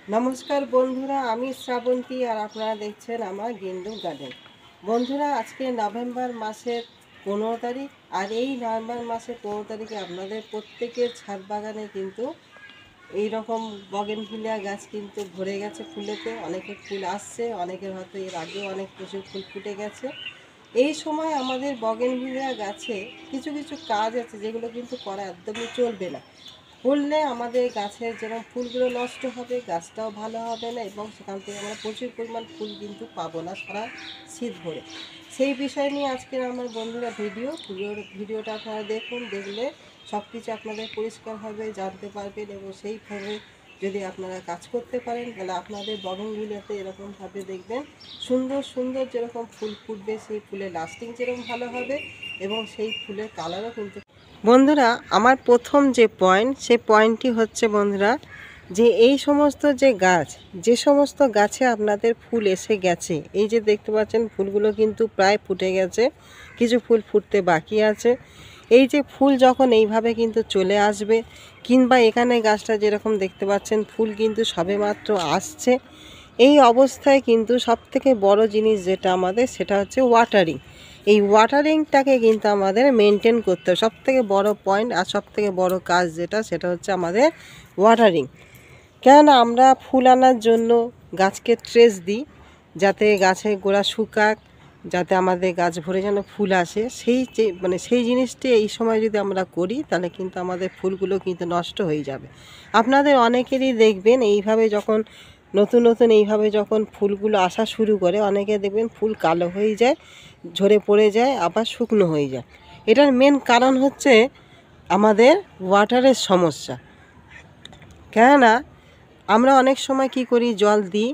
নমস্কার বন্ধুরা, আমি শ্রাবন্তী আর আপনারা দেখছেন আমার গেন্ডু গার্ডেন। বন্ধুরা, আজকে নভেম্বর মাসের 15 তারিখ, আর এই নভেম্বর মাসের 15 তারিখে আপনাদের প্রত্যেকের ছাদ বাগানে কিন্তু এই রকম বগেনভিলিয়া গাছ কিন্তু ভরে গেছে ফুলেতে। অনেকের ফুল আসছে, অনেকের হয়তো এর আগেও অনেক প্রচুর ফুল ফুটে গেছে। এই সময় আমাদের বগেনভিলিয়া গাছে কিছু কিছু কাজ আছে যেগুলো কিন্তু করা একদমই চলবে না। করলে আমাদের গাছের যেরকম ফুলগুলো নষ্ট হবে, গাছটাও ভালো হবে না, এবং সেখান থেকে আমরা প্রচুর পরিমাণ ফুল কিন্তু পাবো না সারা শীত ভরে। সেই বিষয় নিয়ে আজকের আমার বন্ধুরা ভিডিওটা আপনারা দেখুন। দেখলে সব কিছু আপনাদের পরিষ্কারভাবে জানতে পারবেন, এবং সেইভাবে যদি আপনারা কাজ করতে পারেন তাহলে আপনাদের বগেনভিলিয়াতে এরকমভাবে দেখবেন সুন্দর সুন্দর যেরকম ফুল ফুটবে, সেই ফুলের লাস্টিং যেরকম ভালো হবে, এবং সেই ফুলের কালারও কিন্তু। বন্ধুরা, আমার প্রথম যে সেই পয়েন্টটি হচ্ছে বন্ধুরা, যে এই সমস্ত যে সমস্ত গাছে আপনাদের ফুল এসে গেছে, এই যে দেখতে পাচ্ছেন ফুলগুলো কিন্তু প্রায় ফুটে গেছে, কিছু ফুল ফুটতে বাকি আছে। এই যে ফুল যখন এইভাবে কিন্তু চলে আসবে, কিংবা এখানে গাছটা যেরকম দেখতে পাচ্ছেন ফুল কিন্তু সবেমাত্র আসছে, এই অবস্থায় কিন্তু সবথেকে বড় জিনিস যেটা আমাদের, সেটা হচ্ছে ওয়াটারিং। এই ওয়াটারিংটাকে কিন্তু আমাদের মেনটেন করতে হবে, সবথেকে বড় পয়েন্ট আর সবথেকে বড় কাজ যেটা, সেটা হচ্ছে আমাদের ওয়াটারিং। কেননা আমরা ফুল আনার জন্য গাছকে ট্রেস দিই, যাতে গাছের গোড়া শুকাক, যাতে আমাদের গাছ ভরে যেন ফুল আসে। সেই জিনিসটি এই সময় যদি আমরা করি তাহলে কিন্তু আমাদের ফুলগুলো কিন্তু নষ্ট হয়ে যাবে। আপনাদের অনেকেরই দেখবেন এইভাবে যখন নতুন নতুন এইভাবে যখন ফুলগুলো আসা শুরু করে, অনেকে দেখবেন ফুল কালো হয়ে যায়, ঝরে পড়ে যায়, আবার শুকনো হয়ে যায়। এটার মেন কারণ হচ্ছে আমাদের ওয়াটারের সমস্যা। কেননা আমরা অনেক সময় কি করি, জল দিই,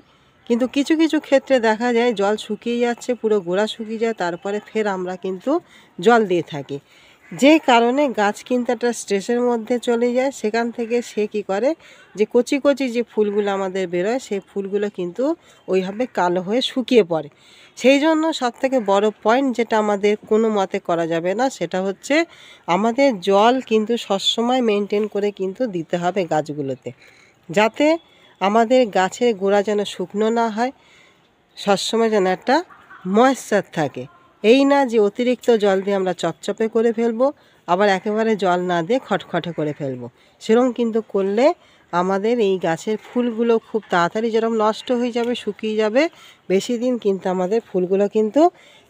কিন্তু কিছু কিছু ক্ষেত্রে দেখা যায় জল শুকিয়ে যাচ্ছে, পুরো গোড়া শুকিয়ে যায়, তারপরে ফের আমরা কিন্তু জল দিয়ে থাকি, যে কারণে গাছ কিন্তু একটা স্ট্রেসের মধ্যে চলে যায়। সেখান থেকে সে কী করে, যে কচি কচি যে ফুলগুলো আমাদের বেরোয়, সেই ফুলগুলো কিন্তু ওইভাবে কালো হয়ে শুকিয়ে পড়ে। সেই জন্য সবথেকে বড় পয়েন্ট যেটা আমাদের কোনো মতে করা যাবে না, সেটা হচ্ছে আমাদের জল কিন্তু সবসময় মেনটেন করে কিন্তু দিতে হবে গাছগুলোতে, যাতে আমাদের গাছের গোড়া যেন শুকনো না হয়, সবসময় যেন একটা ময়েশ্চার থাকে। এই না যে অতিরিক্ত জল দিয়ে আমরা চপচপে করে ফেলবো, আবার একেবারে জল না দিয়ে খটখটে করে ফেলবো। সেরকম কিন্তু করলে আমাদের এই গাছের ফুলগুলো খুব তাড়াতাড়ি যেরকম নষ্ট হয়ে যাবে, শুকিয়ে যাবে, বেশি দিন কিন্তু আমাদের ফুলগুলো কিন্তু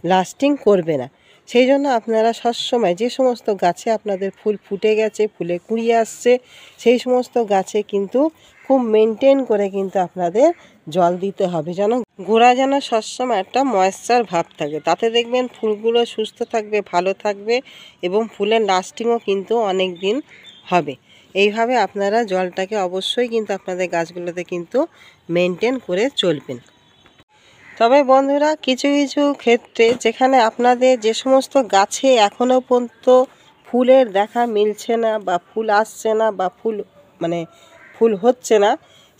লাস্টিং করবে না। সেই জন্য আপনারা সবসময় যে সমস্ত গাছে আপনাদের ফুল ফুটে গেছে, ফুলে কুঁড়ি আসছে, সেই সমস্ত গাছে কিন্তু খুব মেনটেন করে কিন্তু আপনাদের জল দিতে হবে, যেন গোড়া যেন সবসময় একটা ময়েশ্চার ভাব থাকে। তাতে দেখবেন ফুলগুলো সুস্থ থাকবে, ভালো থাকবে, এবং ফুলের লাস্টিংও কিন্তু অনেক দিন হবে। এইভাবে আপনারা জলটাকে অবশ্যই কিন্তু আপনাদের গাছগুলোতে কিন্তু মেনটেন করে চলবেন। তবে বন্ধুরা, কিছু কিছু ক্ষেত্রে যেখানে আপনাদের যে সমস্ত গাছে এখনও পর্যন্ত ফুলের দেখা মিলছে না, বা ফুল আসছে না, বা ফুল হচ্ছে না,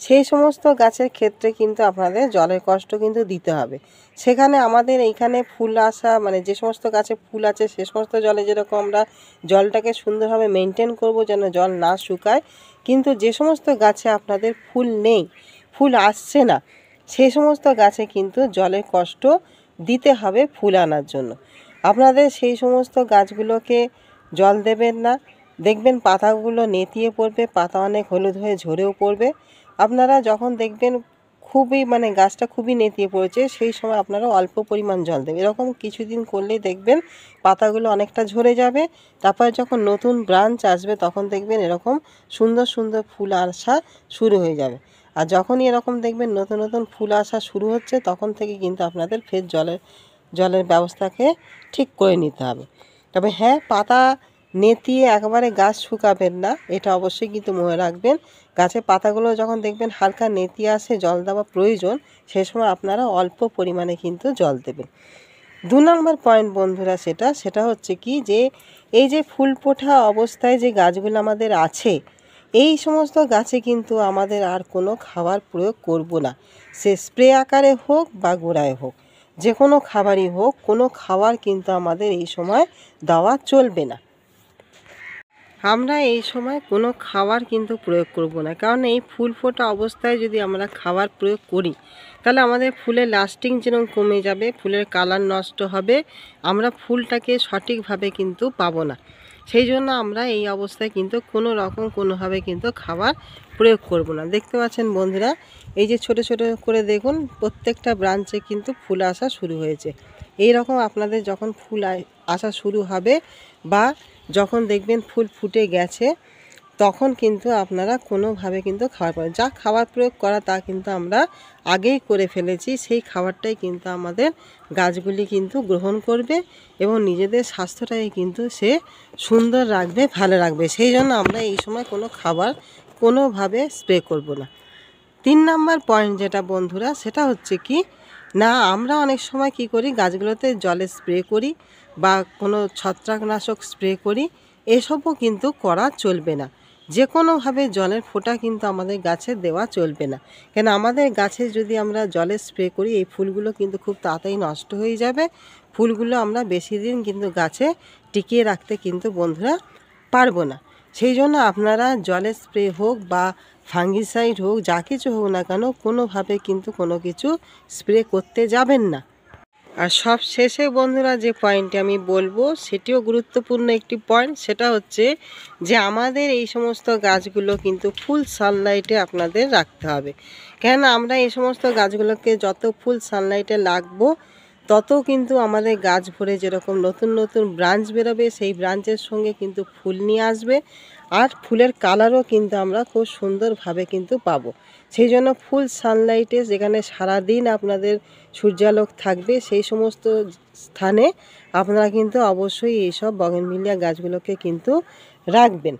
সেই সমস্ত গাছের ক্ষেত্রে কিন্তু আপনাদের জলের কষ্ট কিন্তু দিতে হবে। সেখানে আমাদের এইখানে ফুল আসা যে সমস্ত গাছে ফুল আছে, সে সমস্ত জলে যেরকম আমরা জলটাকে সুন্দরভাবে মেনটেন করব যেন জল না শুকায়, কিন্তু যে সমস্ত গাছে আপনাদের ফুল নেই, ফুল আসছে না, সেই সমস্ত গাছে কিন্তু জলের কষ্ট দিতে হবে ফুল আনার জন্য। আপনাদের সেই সমস্ত গাছগুলোকে জল দেবেন না, দেখবেন পাতাগুলো নেতিয়ে পড়বে, পাতা অনেক হলুদ হয়ে ঝরেও পড়বে। আপনারা যখন দেখবেন খুবই গাছটা খুবই নেতিয়ে পড়েছে, সেই সময় আপনারা অল্প পরিমাণ জল দেবেন। এরকম কিছুদিন করলেই দেখবেন পাতাগুলো অনেকটা ঝরে যাবে। তারপর যখন নতুন ব্রাঞ্চ আসবে, তখন দেখবেন এরকম সুন্দর সুন্দর ফুল আসা শুরু হয়ে যাবে। আর যখনই এরকম দেখবেন নতুন নতুন ফুল আসা শুরু হচ্ছে, তখন থেকে কিন্তু আপনাদের ফের জলের ব্যবস্থাকে ঠিক করে নিতে হবে। তবে হ্যাঁ, পাতা নেতিয়ে একেবারে গাছ শুকাবেন না, এটা অবশ্যই কিন্তু মনে রাখবেন। গাছের পাতাগুলো যখন দেখবেন হালকা নেতিয়ে আসে, জল দেওয়া প্রয়োজন, সেই সময় আপনারা অল্প পরিমাণে কিন্তু জল দেবেন। 2 নম্বর পয়েন্ট বন্ধুরা, সেটা হচ্ছে কি, যে এই যে ফুল ফোটা অবস্থায় যে গাছগুলো আমাদের আছে, এই সমস্ত গাছে কিন্তু আমাদের আর কোনো খাবার প্রয়োগ করব না। সে স্প্রে আকারে হোক বা গোড়ায় হোক, যে কোনো খাবারই হোক, কোনো খাবার কিন্তু আমাদের এই সময় দেওয়া চলবে না। আমরা এই সময় কোনো খাবার কিন্তু প্রয়োগ করব না, কারণ এই ফুল ফোটা অবস্থায় যদি আমরা খাবার প্রয়োগ করি তাহলে আমাদের ফুলের লাস্টিং যেরকম কমে যাবে, ফুলের কালার নষ্ট হবে, আমরা ফুলটাকে সঠিকভাবে কিন্তু পাবো না। সেই জন্য আমরা এই অবস্থায় কিন্তু কোনো রকম কোনোভাবে কিন্তু খাবার প্রয়োগ করব না। দেখতে পাচ্ছেন বন্ধুরা, এই যে ছোট ছোট করে দেখুন প্রত্যেকটা ব্রাঞ্চে কিন্তু ফুল আসা শুরু হয়েছে। এই রকম আপনাদের যখন ফুল আসা শুরু হবে বা যখন দেখবেন ফুল ফুটে গেছে, তখন কিন্তু আপনারা কোনোভাবে কিন্তু খাবার পাবেন। যা খাবার প্রয়োগ করা তা কিন্তু আমরা আগেই করে ফেলেছি, সেই খাবারটাই কিন্তু আমাদের গাছগুলি কিন্তু গ্রহণ করবে এবং নিজেদের স্বাস্থ্যটাকে কিন্তু সে সুন্দর রাখবে, ভালো রাখবে। সেই জন্য আমরা এই সময় কোনো খাবার কোনোভাবে স্প্রে করব না। 3 নাম্বার পয়েন্ট যেটা বন্ধুরা, সেটা হচ্ছে কি না, আমরা অনেক সময় কি করি, গাছগুলোতে জলে স্প্রে করি বা কোনো ছত্রাকনাশক স্প্রে করি, এসবও কিন্তু করা চলবে না। যে কোনোভাবে জলের ফোঁটা কিন্তু আমাদের গাছে দেওয়া চলবে না, কেন আমাদের গাছে যদি আমরা জলে স্প্রে করি এই ফুলগুলো কিন্তু খুব তাড়াতাড়ি নষ্ট হয়ে যাবে। ফুলগুলো আমরা বেশি দিন কিন্তু গাছে টিকিয়ে রাখতে কিন্তু বন্ধুরা পারবো না। সেই জন্য আপনারা জলে স্প্রে হোক বা ফাঙ্গিসাইড হোক, যা কিছু হোক না কেন, কোনোভাবে কিন্তু কোনো কিছু স্প্রে করতে যাবেন না। আর সব শেষে বন্ধুরা যে পয়েন্টটি আমি বলবো সেটিও গুরুত্বপূর্ণ একটি পয়েন্ট, সেটা হচ্ছে যে আমাদের এই সমস্ত গাছগুলো কিন্তু ফুল সানলাইটে আপনাদের রাখতে হবে। কেন আমরা এই সমস্ত গাছগুলোকে যত ফুল সানলাইটে রাখবো তত কিন্তু আমাদের গাছ ভরে যেরকম নতুন নতুন ব্রাঞ্চ বেরোবে, সেই ব্রাঞ্চের সঙ্গে কিন্তু ফুল নিয়ে আসবে আর ফুলের কালারও কিন্তু আমরা খুব সুন্দরভাবে কিন্তু পাবো। সেই জন্য ফুল সানলাইটে যেখানে সারাদিন আপনাদের সূর্যালোক থাকবে সেই সমস্ত স্থানে আপনারা কিন্তু অবশ্যই এইসব বগেনভিলিয়া গাছগুলোকে কিন্তু রাখবেন।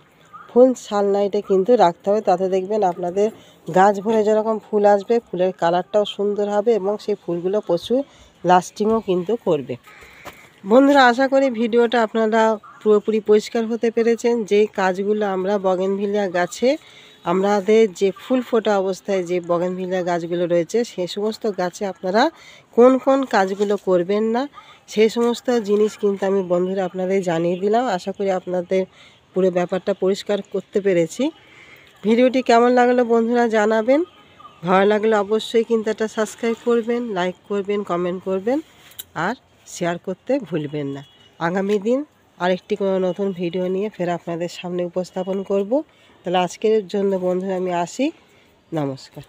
ফুল সানলাইটে কিন্তু রাখতে হবে, তাতে দেখবেন আপনাদের গাছ ভরে যেরকম ফুল আসবে, ফুলের কালারটাও সুন্দর হবে এবং সেই ফুলগুলো প্রচুর লাস্টিংও কিন্তু করবে। বন্ধুরা, আশা করি ভিডিওটা আপনারা পুরোপুরি পরিষ্কার হতে পেরেছেন। যে কাজগুলো আমরা বগেনভিলিয়া গাছে, আমাদের যে ফুল ফোটা অবস্থায় যে বগেনভিলিয়া গাছগুলো রয়েছে সেই সমস্ত গাছে আপনারা কোন কোন কাজগুলো করবেন না, সেই সমস্ত জিনিস কিন্তু আমি বন্ধুরা আপনাদের জানিয়ে দিলাম। আশা করি আপনাদের পুরো ব্যাপারটা পরিষ্কার করতে পেরেছি। ভিডিওটি কেমন লাগলো বন্ধুরা জানাবেন। ভালো লাগলে অবশ্যই কিন্তু একটা সাবস্ক্রাইব করবেন, লাইক করবেন, কমেন্ট করবেন আর শেয়ার করতে ভুলবেন না। আগামী দিন আরেকটি কোনো নতুন ভিডিও নিয়ে ফের আপনাদের সামনে উপস্থাপন করব। তাহলে আজকের জন্য বন্ধুরা আমি আসি, নমস্কার।